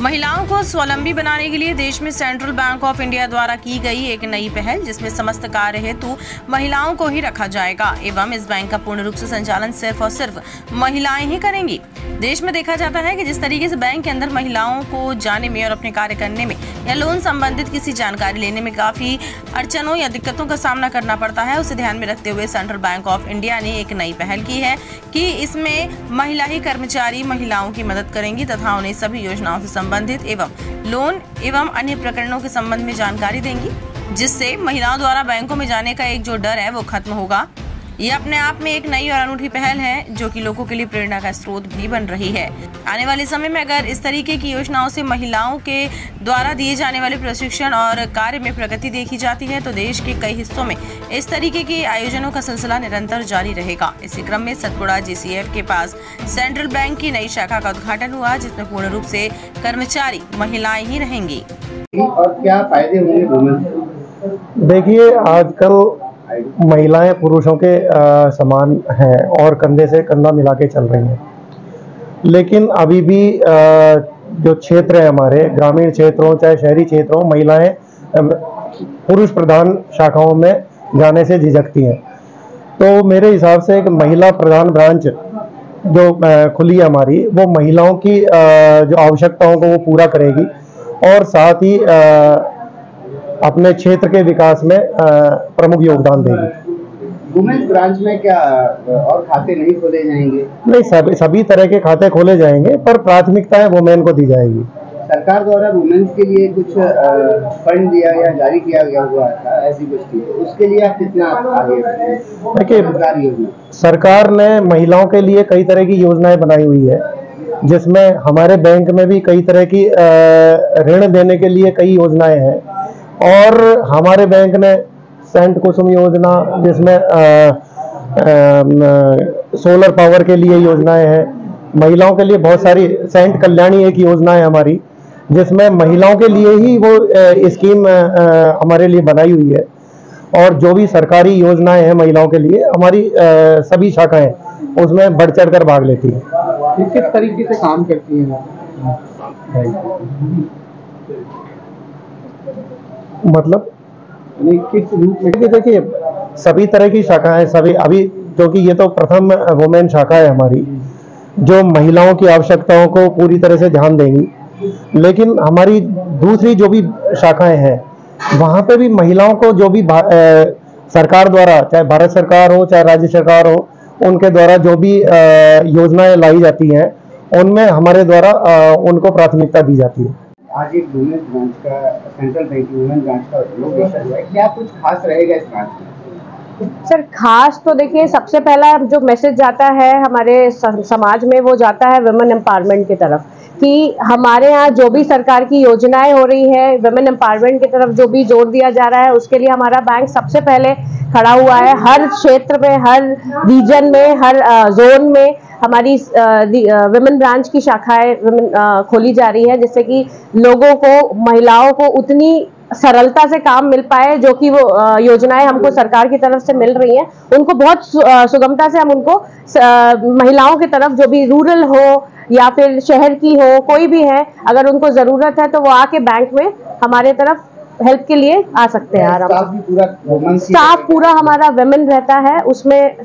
महिलाओं को स्वावलंबी बनाने के लिए देश में सेंट्रल बैंक ऑफ इंडिया द्वारा की गई एक नई पहल, जिसमें समस्त कार्य हेतु महिलाओं को ही रखा जाएगा एवं इस बैंक का पूर्ण रूप से संचालन सिर्फ और सिर्फ महिलाएं ही करेंगी। देश में देखा जाता है कि जिस तरीके से बैंक के अंदर महिलाओं को जाने में और अपने कार्य करने में या लोन संबंधित किसी जानकारी लेने में काफी अड़चनों या दिक्कतों का सामना करना पड़ता है, उसे ध्यान में रखते हुए सेंट्रल बैंक ऑफ इंडिया ने एक नई पहल की है कि इसमें महिला ही कर्मचारी महिलाओं की मदद करेंगी तथा उन्हें सभी योजनाओं से संबंधित एवं लोन एवं अन्य प्रकरणों के संबंध में जानकारी देंगी, जिससे महिलाओं द्वारा बैंकों में जाने का एक जो डर है वो खत्म होगा। ये अपने आप में एक नई और अनूठी पहल है जो कि लोगों के लिए प्रेरणा का स्रोत भी बन रही है। आने वाले समय में अगर इस तरीके की योजनाओं से महिलाओं के द्वारा दिए जाने वाले प्रशिक्षण और कार्य में प्रगति देखी जाती है तो देश के कई हिस्सों में इस तरीके के आयोजनों का सिलसिला निरंतर जारी रहेगा। इसी क्रम में सतपुड़ा JCF के पास सेंट्रल बैंक की नई शाखा का उद्घाटन हुआ, जिसमें पूर्ण रूप से कर्मचारी महिलाएं ही रहेंगी। और क्या फायदे होंगे? देखिए, आजकल महिलाएं पुरुषों के समान हैं और कंधे से कंधा मिला के चल रही हैं, लेकिन अभी भी जो क्षेत्र है हमारे ग्रामीण क्षेत्रों चाहे शहरी क्षेत्रों, महिलाएं पुरुष प्रधान शाखाओं में जाने से झिझकती हैं। तो मेरे हिसाब से एक महिला प्रधान ब्रांच जो खुली है हमारी, वो महिलाओं की जो आवश्यकताओं को वो पूरा करेगी और साथ ही अपने क्षेत्र के विकास में प्रमुख योगदान देगी। वुमेन्स ब्रांच में क्या और खाते नहीं खोले जाएंगे? नहीं, सभी तरह के खाते खोले जाएंगे, पर प्राथमिकताएं वुमेन को दी जाएगी। सरकार द्वारा वुमेन्स के लिए कुछ फंड दिया या जारी किया गया हुआ था, ऐसी कुछ चीज, उसके लिए आप कितना आगे? देखिए, सरकार ने महिलाओं के लिए कई तरह की योजनाएं बनाई हुई है, जिसमें हमारे बैंक में भी कई तरह की ऋण देने के लिए कई योजनाएं हैं और हमारे बैंक ने सेंट कुसुम योजना, जिसमें सोलर पावर के लिए योजनाएं हैं, महिलाओं के लिए बहुत सारी सेंट कल्याणी एक योजना है हमारी, जिसमें महिलाओं के लिए ही वो स्कीम हमारे लिए बनाई हुई है। और जो भी सरकारी योजनाएं हैं महिलाओं के लिए, हमारी सभी शाखाएं उसमें बढ़ चढ़ कर भाग लेती हैं। किस तरीके से काम करती हैं? मतलब किस रूप में? देखिए, सभी तरह की शाखाएं, सभी अभी क्योंकि ये तो प्रथम वुमेन शाखा है हमारी, जो महिलाओं की आवश्यकताओं को पूरी तरह से ध्यान देंगी, लेकिन हमारी दूसरी जो भी शाखाएं हैं वहां पे भी महिलाओं को जो भी सरकार द्वारा, चाहे भारत सरकार हो चाहे राज्य सरकार हो, उनके द्वारा जो भी योजनाएं लाई जाती हैं उनमें हमारे द्वारा उनको प्राथमिकता दी जाती है। आज एक वुमेन ब्रांच का, सेंट्रल बैंक की वुमेन ब्रांच का लोकेशन हुआ है, क्या कुछ खास रहेगा इस ब्रांच में? सर, खास तो देखिए, सबसे पहला जो मैसेज जाता है हमारे समाज में वो जाता है वुमेन एम्पावरमेंट की तरफ, कि हमारे यहाँ जो भी सरकार की योजनाएं हो रही है वुमेन एम्पावरमेंट की तरफ जो भी जोर दिया जा रहा है, उसके लिए हमारा बैंक सबसे पहले खड़ा हुआ है। हर क्षेत्र में, हर रीजन में, हर जोन में हमारी वुमेन ब्रांच की शाखाएं खोली जा रही है, जिससे कि लोगों को, महिलाओं को उतनी सरलता से काम मिल पाए जो कि वो योजनाएं हमको सरकार की तरफ से मिल रही हैं, उनको बहुत सुगमता से हम उनको महिलाओं की तरफ, जो भी रूरल हो या फिर शहर की हो, कोई भी है, अगर उनको जरूरत है तो वो आके बैंक में हमारे तरफ हेल्प के लिए आ सकते हैं। आराम स्टाफ पूरा हमारा वुमेन रहता है उसमें,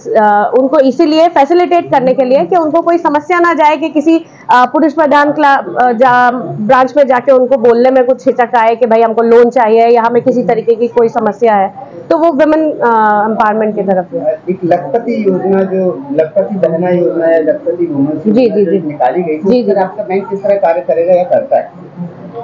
उनको इसीलिए फैसिलिटेट करने के लिए कि उनको कोई समस्या ना जाए कि किसी पुरुष प्रधान ब्रांच में जाके उनको बोलने में कुछ हिचक आए कि भाई हमको लोन चाहिए या हमें किसी तरीके की कोई समस्या है, तो वो वुमेन एम्पावरमेंट की तरफ है। एक लखपति योजना, जो लखपति बहना योजना है, लखपति वुमेन जी निकाली गई, जी, आपका बैंक किस तरह कार्य करेगा या करता है?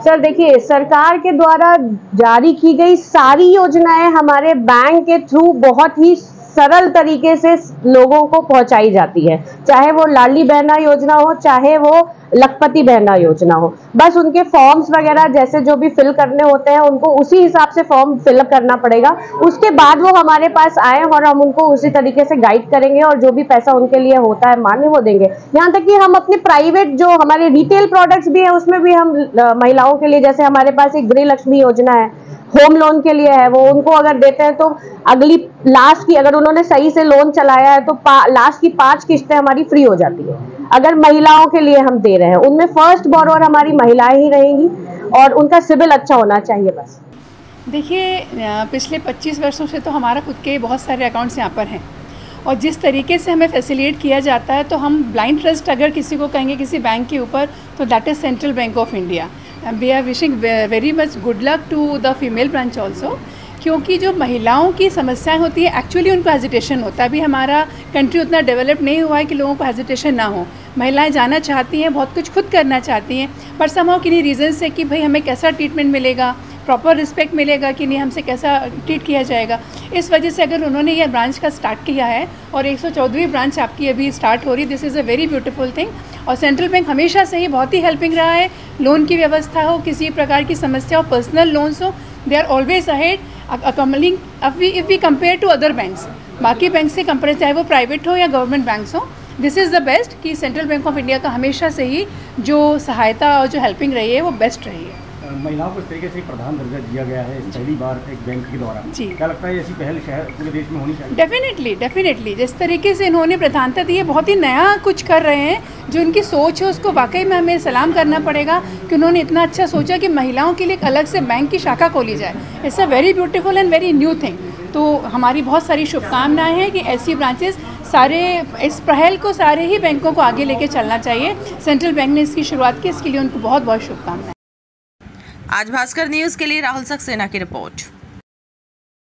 सर देखिए, सरकार के द्वारा जारी की गई सारी योजनाएं हमारे बैंक के थ्रू बहुत ही सरल तरीके से लोगों को पहुंचाई जाती है, चाहे वो लाडली बहना योजना हो, चाहे वो लखपति बहना योजना हो। बस उनके फॉर्म्स वगैरह जैसे जो भी फिल करने होते हैं उनको उसी हिसाब से फॉर्म फिलअप करना पड़ेगा, उसके बाद वो हमारे पास आए और हम उनको उसी तरीके से गाइड करेंगे और जो भी पैसा उनके लिए होता है मान्य वो देंगे। यहाँ तक कि हम अपने प्राइवेट जो हमारे रिटेल प्रोडक्ट्स भी है उसमें भी हम महिलाओं के लिए, जैसे हमारे पास एक गृह लक्ष्मी योजना है, होम लोन के लिए है, वो उनको अगर देते हैं तो अगली लास्ट की, अगर उन्होंने सही से लोन चलाया है तो लास्ट की 5 किस्तें हमारी फ्री हो जाती है। अगर महिलाओं के लिए हम दे रहे हैं, उनमें फर्स्ट बोरोवर हमारी महिलाएं ही रहेंगी और उनका सिविल अच्छा होना चाहिए। बस देखिए, पिछले 25 वर्षों से तो हमारा खुद के बहुत सारे अकाउंट्स यहाँ पर हैं और जिस तरीके से हमें फैसिलिटेट किया जाता है, तो हम ब्लाइंड ट्रस्ट अगर किसी को कहेंगे किसी बैंक के ऊपर, तो that is central bank of India. We are wishing very much good luck to the female branch also, क्योंकि जो महिलाओं की समस्याएं होती है एक्चुअली उनको हेजिटेशन होता है। अभी हमारा कंट्री उतना डेवलप नहीं हुआ है कि लोगों को हेजिटेशन ना हो। महिलाएं जाना चाहती हैं, बहुत कुछ खुद करना चाहती हैं, पर समहाउ किन्हीं रीज़न से कि भाई हमें कैसा ट्रीटमेंट मिलेगा, प्रॉपर रिस्पेक्ट मिलेगा कि नहीं, हमसे कैसा ट्रीट किया जाएगा, इस वजह से अगर उन्होंने ये ब्रांच का स्टार्ट किया है और 114वीं ब्रांच आपकी अभी स्टार्ट हो रही, this is a very beautiful thing. और सेंट्रल बैंक हमेशा से ही बहुत ही हेल्पिंग रहा है। लोन की व्यवस्था हो, किसी प्रकार की समस्या हो, पर्सनल लोन्स हो, they are always ahead coming if we compare to other banks. बाकी बैंक से कंपेयर, चाहे वो प्राइवेट हो या गवर्नमेंट बैंक्स हो, दिस इज़ द बेस्ट कि सेंट्रल बैंक ऑफ इंडिया का हमेशा से ही जो सहायता और जो हेल्पिंग रही है वो बेस्ट रही है। महिलाओं को इस तरीके से प्रधान दर्जा दिया गया है पहली बार एक बैंक के द्वारा, जी, क्या लगता है ऐसी पहल शहर पूरे देश में होनी चाहिए? डेफिनेटली जिस तरीके से इन्होंने प्रधानता दी है, बहुत ही नया कुछ कर रहे हैं। जो उनकी सोच है उसको वाकई में हमें सलाम करना पड़ेगा कि उन्होंने इतना अच्छा सोचा कि महिलाओं के लिए एक अलग से बैंक की शाखा खोली जाए। It's a very beautiful and very new thing. तो हमारी बहुत सारी शुभकामनाएं हैं कि ऐसी ब्रांचेस सारे, इस पहल को सारे ही बैंकों को आगे लेके चलना चाहिए। सेंट्रल बैंक ने इसकी शुरुआत की, इसके लिए उनको बहुत बहुत शुभकामनाएं। आज भास्कर न्यूज़ के लिए राहुल सक्सेना की रिपोर्ट।